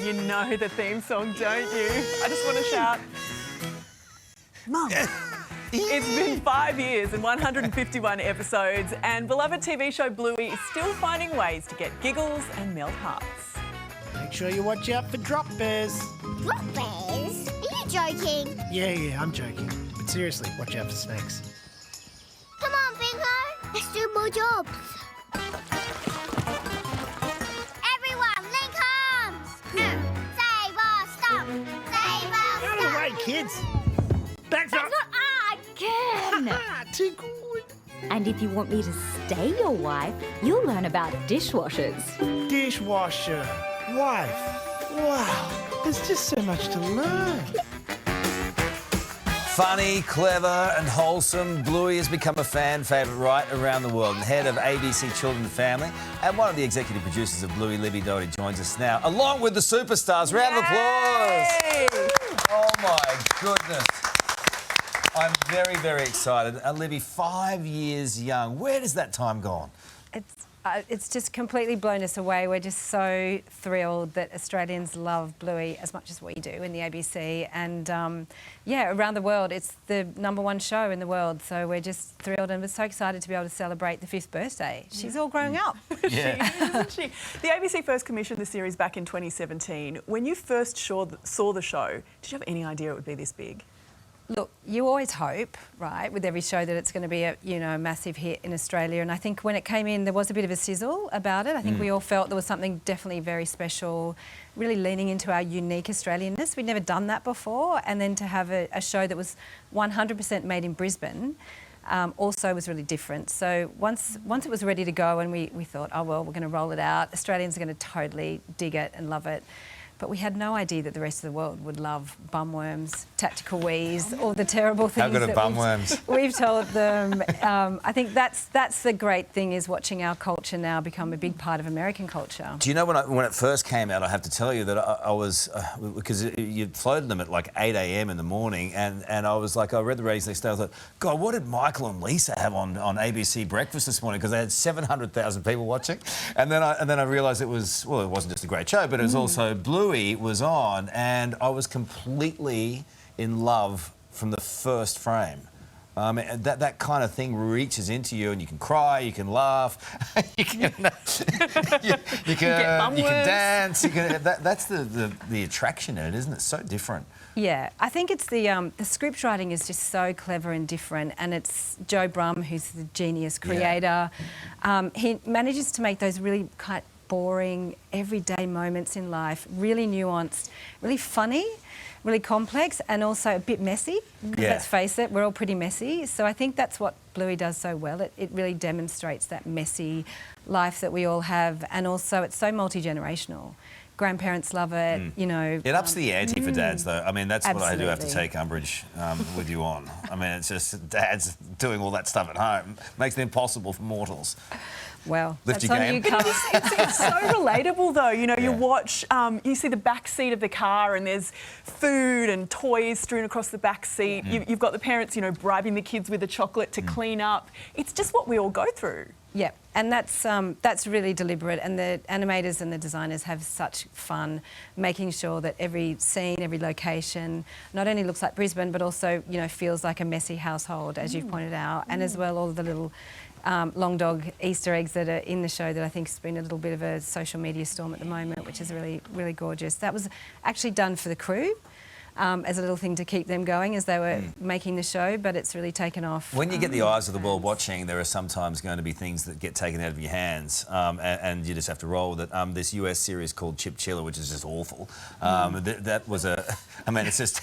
You know the theme song, don't you? I just want to shout, Mum. It's been 5 years and 151 episodes, and beloved TV show Bluey is still finding ways to get giggles and melt hearts. Make sure you watch out for drop bears. Drop bears? Are you joking? Yeah, I'm joking. But seriously, watch out for snakes. Come on, Bingo. Let's do more jobs. Everyone, link arms. Save or stop. Save or Out of the way, kids. Back up. Again. Too good. And if you want me to stay your wife, you'll learn about dishwashers. Dishwasher. Wife. Wow. There's just so much to learn. Funny, clever and wholesome, Bluey has become a fan favourite right around the world. And head of ABC Children and Family and one of the executive producers of Bluey, Libby Doherty, joins us now, along with the superstars. Round of applause. Oh, my goodness. I'm very, very excited. Libby, 5 years young. Where has that time gone? It's just completely blown us away. We're just so thrilled that Australians love Bluey as much as we do in the ABC. And, yeah, around the world, it's the #1 show in the world. So we're just thrilled and we're so excited to be able to celebrate the 5th birthday. She's all growing up. Yeah. She is, isn't she? The ABC first commissioned the series back in 2017. When you first saw the show, did you have any idea it would be this big? Look, you always hope, right, with every show that it's going to be a, a massive hit in Australia. And I think when it came in, there was a bit of a sizzle about it. I think we all felt there was something definitely very special, really leaning into our unique Australianness. We'd never done that before. And then to have a show that was 100% made in Brisbane also was really different. So once it was ready to go and we thought, oh, well, we're going to roll it out. Australians are going to totally dig it and love it. But we had no idea that the rest of the world would love bumworms, tactical wheeze, all the terrible things How good are bumworms? we've told them. I think that's the great thing, is watching our culture now become a big part of American culture. Do you know when it first came out, I have to tell you that I was, because you floated them at like 8 a.m. in the morning, and I was like, I read the ratings next day, I thought, God, what did Michael and Lisa have on ABC Breakfast this morning? Because they had 700,000 people watching. And then I realised it was, well, it wasn't just a great show, but it was also Bluey was on, and I was completely in love from the first frame. That kind of thing reaches into you, and you can cry, you can laugh, you can dance. That's the attraction in it, isn't it? So different. Yeah, I think it's the script writing is just so clever and different, and it's Joe Brumm, who's the genius creator. Yeah. He manages to make those really kind of boring, everyday moments in life really nuanced, really funny, really complex, and also a bit messy. Yeah. Let's face it, we're all pretty messy. So I think that's what Bluey does so well. It really demonstrates that messy life that we all have, and also it's so multi-generational. Grandparents love it, It ups the ante for dads, though. I mean, that's absolutely. what I do have to take umbrage with you on. I mean, it's just dads doing all that stuff at home makes it impossible for mortals. Well, Lift that's your on game. you, Carl. It's so relatable, though. Yeah. You watch, you see the back seat of the car and there's food and toys strewn across the back seat. You've got the parents, bribing the kids with the chocolate to clean up. It's just what we all go through. Yeah, and that's really deliberate, and the animators and the designers have such fun making sure that every scene, every location not only looks like Brisbane, but also, feels like a messy household, as you've pointed out, and as well all the little long dog Easter eggs that are in the show that I think has been a little bit of a social media storm at the moment, which is really, really gorgeous. That was actually done for the crew. As a little thing to keep them going as they were making the show, but it's really taken off. When you get the eyes of the world watching, there are sometimes going to be things that get taken out of your hands, and you just have to roll with it. This US series called Chip Chiller, which is just awful. That was I mean, it's just...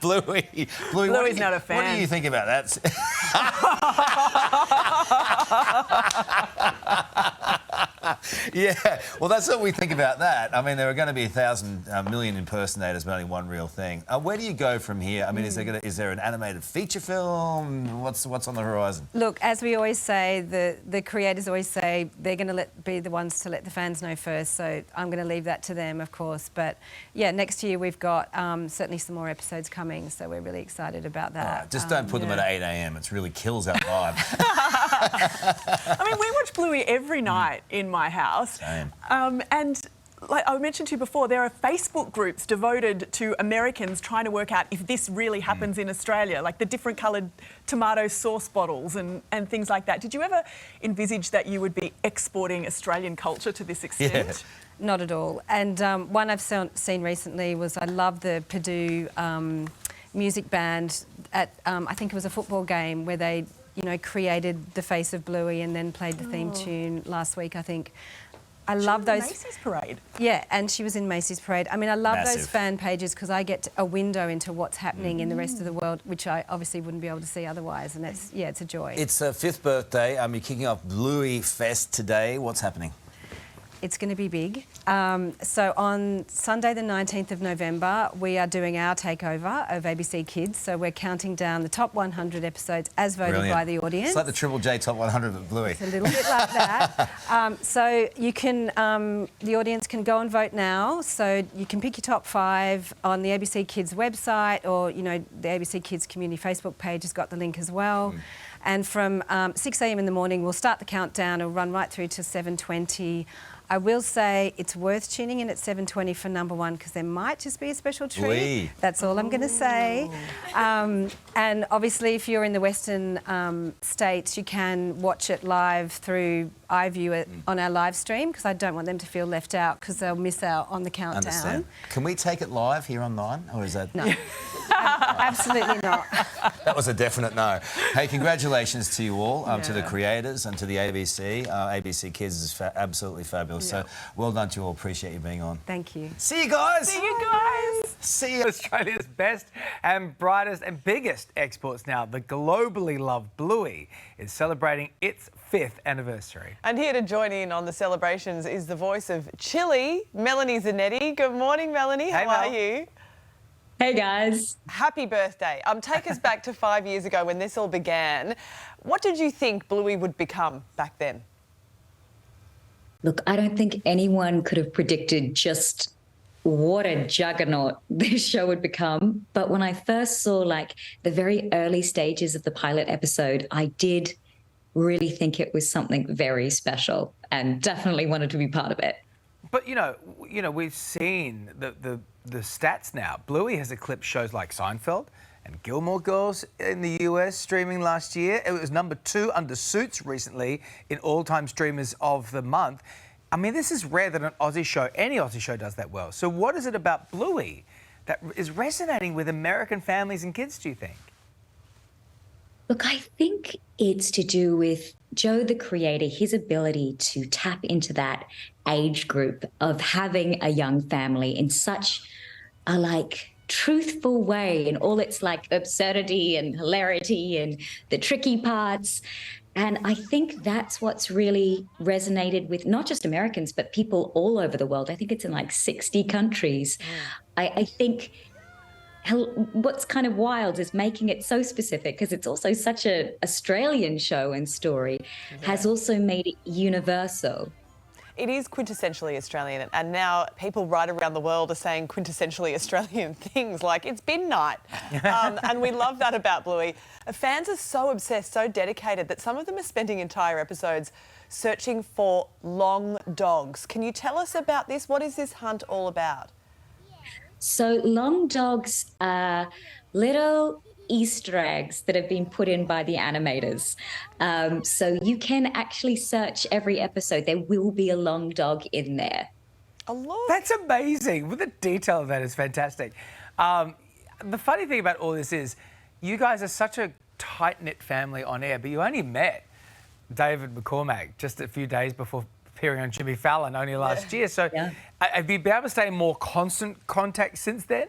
Bluey's not a fan. What do you think about that? Yeah, well, that's what we think about that. I mean, there are going to be 1,000 million impersonators, but only one real thing. Where do you go from here? I mean, is there an animated feature film? What's on the horizon? Look, as we always say, the creators always say they're going to be the ones to let the fans know first. So I'm going to leave that to them, of course. But yeah, next year we've got certainly some more episodes coming, so we're really excied about that. Right, just don't put them at 8 a.m. It really kills our vibe. I mean, we watch Bluey every night in my house. Same. And like I mentioned to you before, there are Facebook groups devoted to Americans trying to work out if this really happens in Australia, like the different coloured tomato sauce bottles and things like that. Did you ever envisage that you would be exporting Australian culture to this extent? Yeah. Not at all. And one I've seen recently was I love the Purdue music band at, I think it was a football game where they, created the face of Bluey and then played the theme tune last week, I think. I love those. Macy's parade. Yeah, and she was in Macy's parade. I mean, I love Massive. those fan pages because I get a window into what's happening in the rest of the world, which I obviously wouldn't be able to see otherwise. And it's a joy. It's her 5th birthday. You're kicking off Bluey Fest today. What's happening? It's going to be big. So on Sunday the 19th of November, we are doing our takeover of ABC Kids. So we're counting down the top 100 episodes as voted Brilliant. by the audience. It's like the Triple J Top 100 of Bluey. It's a little bit like that. So you can, the audience can go and vote now. So you can pick your top 5 on the ABC Kids website, or the ABC Kids community Facebook page has got the link as well. And from 6 a.m. in the morning, we'll start the countdown. It'll run right through to 7:20. I will say it's worth tuning in at 7:20 for number 1 because there might just be a special treat. Wee. That's all I'm going to say. And obviously, if you're in the Western states, you can watch it live through iView on our live stream because I don't want them to feel left out because they'll miss out on the countdown. Understand. Can we take it live here on 9? Or is that... No. Absolutely not. That was a definite no. Hey, congratulations to you all, to the creators and to the ABC. ABC Kids is absolutely fabulous. So well done to you all. Appreciate you being on. Thank you. See you guys. See you guys. See you. Australia's best and brightest and biggest exports now, the globally loved Bluey, is celebrating its 5th anniversary. And here to join in on the celebrations is the voice of Chili, Melanie Zanetti. Good morning, Melanie. How are you? Hey guys. Happy birthday. Take us back to 5 years ago when this all began. What did you think Bluey would become back then? Look, I don't think anyone could have predicted just what a juggernaut this show would become. But when I first saw the very early stages of the pilot episode, I did really think it was something very special and definitely wanted to be part of it. But, we've seen the stats now. Bluey has eclipsed shows like Seinfeld and Gilmore Girls in the US streaming last year. It was number 2 under Suits recently in all-time streamers of the month. I mean, this is rare that an Aussie show, any Aussie show does that well. So what is it about Bluey that is resonating with American families and kids, do you think? Look, I think it's to do with Joe, the creator, his ability to tap into that age group of having a young family in such a truthful way in all its absurdity and hilarity and the tricky parts. And I think that's what's really resonated with not just Americans, but people all over the world. I think it's in 60 countries. I think what's kind of wild is making it so specific, because it's also such an Australian show and story, has also made it universal. It is quintessentially Australian, and now people right around the world are saying quintessentially Australian things like it's bin night. And we love that about Bluey. Fans are so obsessed, so dedicated that some of them are spending entire episodes searching for long dogs. Can you tell us about this? What is this hunt all about? So long dogs are little Easter eggs that have been put in by the animators. So you can actually search every episode. There will be a long dog in there. A lot. That's amazing. The detail of that is fantastic. The funny thing about all this is you guys are such a tight-knit family on air, but you only met David McCormack just a few days before appearing on Jimmy Fallon only last year. So have you been able to stay in more constant contact since then?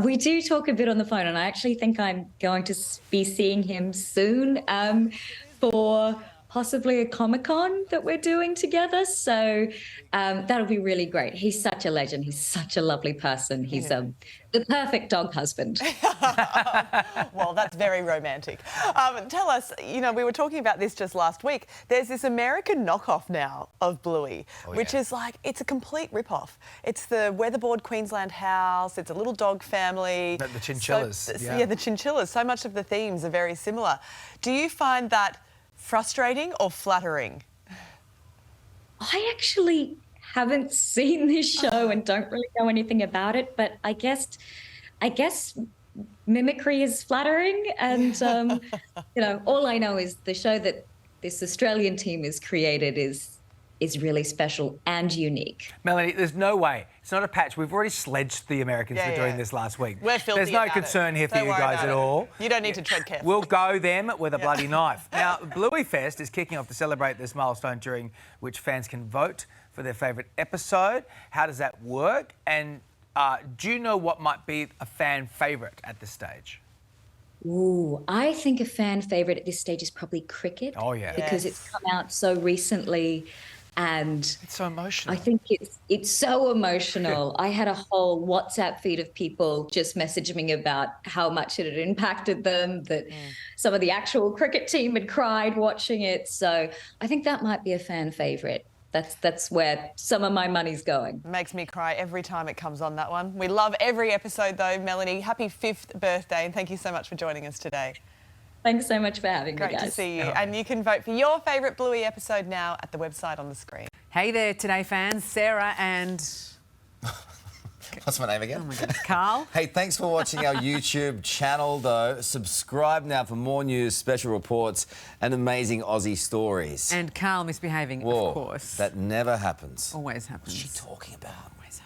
We do talk a bit on the phone, and I actually think I'm going to be seeing him soon for possibly a Comic-Con that we're doing together. So that'll be really great. He's such a legend. He's such a lovely person. He's the perfect dog husband. Well, that's very romantic. Tell us, we were talking about this just last week. There's this American knockoff now of Bluey, which is it's a complete rip-off. It's the weatherboard Queensland house. It's a little dog family. The chinchillas. So, the chinchillas. So much of the themes are very similar. Do you find that frustrating or flattering? I actually haven't seen this show and don't really know anything about it, but I guess mimicry is flattering, and all I know is the show that this Australian team has created is really special and unique. Melanie, there's no way. It's not a patch. We've already sledged the Americans for doing this last week. We're filthy There's no about concern it. here for Don't you worry guys about at it. all. You don't need to tread carefully. We'll go them with a bloody knife. Now, Bluey Fest is kicking off to celebrate this milestone, during which fans can vote for their favourite episode. How does that work? And do you know what might be a fan favourite at this stage? Ooh, I think a fan favourite at this stage is probably cricket. Oh, yeah. Because it's come out so recently, and It's so emotional. I think it's so emotional. I had a whole WhatsApp feed of people just messaging me about how much it had impacted them, that some of the actual cricket team had cried watching it. So I think that might be a fan favourite. That's where some of my money's going. Makes me cry every time it comes on, that one. We love every episode, though, Melanie. Happy 5th birthday, and thank you so much for joining us today. Thanks so much for having me, guys. Great to see you. And you can vote for your favourite Bluey episode now at the website on the screen. Hey there, Today fans. Sarah and... What's my name again? Oh my goodness, Carl. Hey, thanks for watching our YouTube channel, though. Subscribe now for more news, special reports, and amazing Aussie stories. And Carl misbehaving, Whoa, of course. that never happens. Always happens. What's she talking about? Always happens.